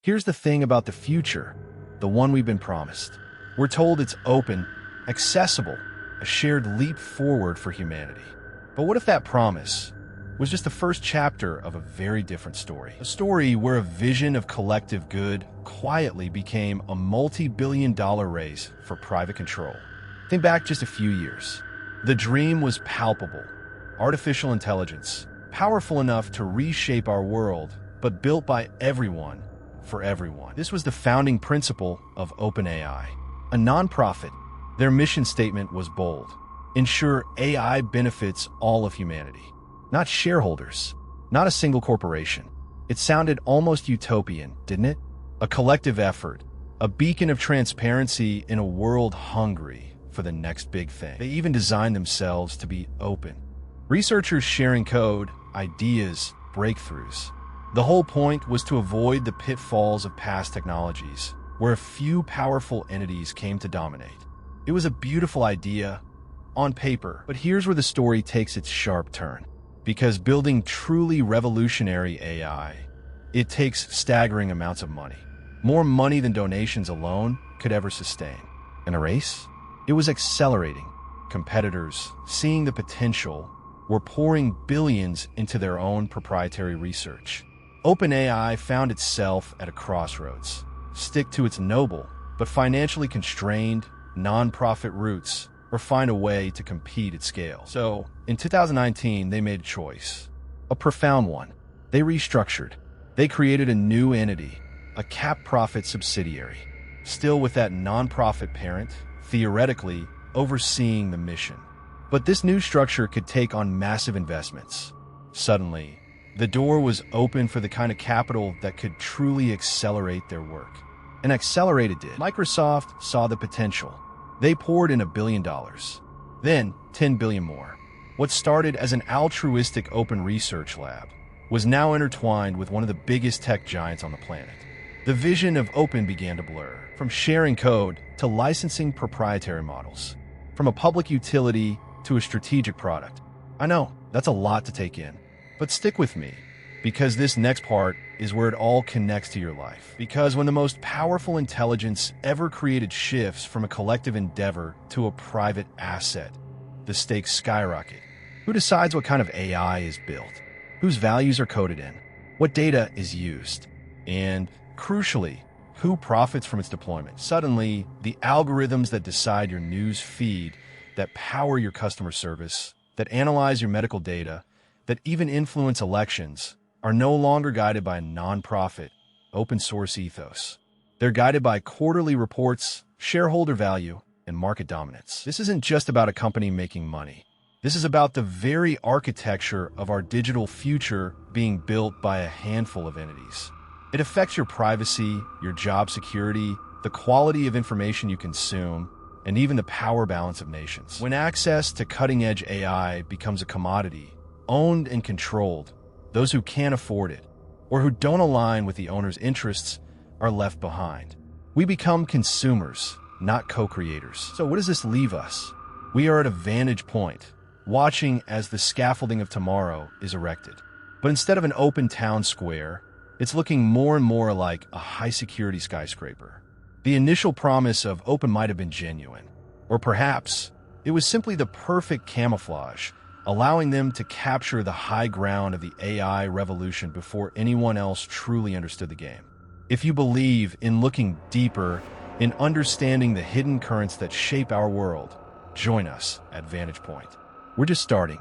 Here's the thing about the future, the one we've been promised. We're told it's open, accessible, a shared leap forward for humanity. But what if that promise was just the first chapter of a very different story? A story where a vision of collective good quietly became a multi-billion-dollar race for private control. Think back just a few years. The dream was palpable. Artificial intelligence, powerful enough to reshape our world, but built by everyone, for everyone. This was the founding principle of OpenAI, a nonprofit. Their mission statement was bold: ensure AI benefits all of humanity, not shareholders, not a single corporation. It sounded almost utopian, didn't it? A collective effort, a beacon of transparency in a world hungry for the next big thing. They even designed themselves to be open. Researchers sharing code, ideas, breakthroughs. The whole point was to avoid the pitfalls of past technologies, where a few powerful entities came to dominate. It was a beautiful idea on paper, but here's where the story takes its sharp turn. Because building truly revolutionary AI, it takes staggering amounts of money. More money than donations alone could ever sustain. In a race, it was accelerating. Competitors, seeing the potential, were pouring billions into their own proprietary research. OpenAI found itself at a crossroads. Stick to its noble, but financially constrained, non-profit roots, or find a way to compete at scale. So, in 2019, they made a choice. A profound one. They restructured. They created a new entity, a cap-profit subsidiary, still with that non-profit parent, theoretically, overseeing the mission. But this new structure could take on massive investments. Suddenly, the door was open for the kind of capital that could truly accelerate their work. And accelerate it did. Microsoft saw the potential. They poured in $1 billion. Then, 10 billion more. What started as an altruistic open research lab was now intertwined with one of the biggest tech giants on the planet. The vision of open began to blur, from sharing code to licensing proprietary models, from a public utility to a strategic product. I know, that's a lot to take in, but stick with me, because this next part is where it all connects to your life. Because when the most powerful intelligence ever created shifts from a collective endeavor to a private asset, the stakes skyrocket. Who decides what kind of AI is built? Whose values are coded in? What data is used? And, crucially, who profits from its deployment? Suddenly, the algorithms that decide your news feed, that power your customer service, that analyze your medical data, that even influence elections, are no longer guided by a non-profit, open-source ethos. They're guided by quarterly reports, shareholder value, and market dominance. This isn't just about a company making money. This is about the very architecture of our digital future being built by a handful of entities. It affects your privacy, your job security, the quality of information you consume, and even the power balance of nations. When access to cutting-edge AI becomes a commodity, owned and controlled, those who can't afford it, or who don't align with the owner's interests, are left behind. We become consumers, not co-creators. So what does this leave us? We are at a vantage point, watching as the scaffolding of tomorrow is erected. But instead of an open town square, it's looking more and more like a high-security skyscraper. The initial promise of open might have been genuine, or perhaps it was simply the perfect camouflage, allowing them to capture the high ground of the AI revolution before anyone else truly understood the game. If you believe in looking deeper, in understanding the hidden currents that shape our world, join us at Vantage Point. We're just starting.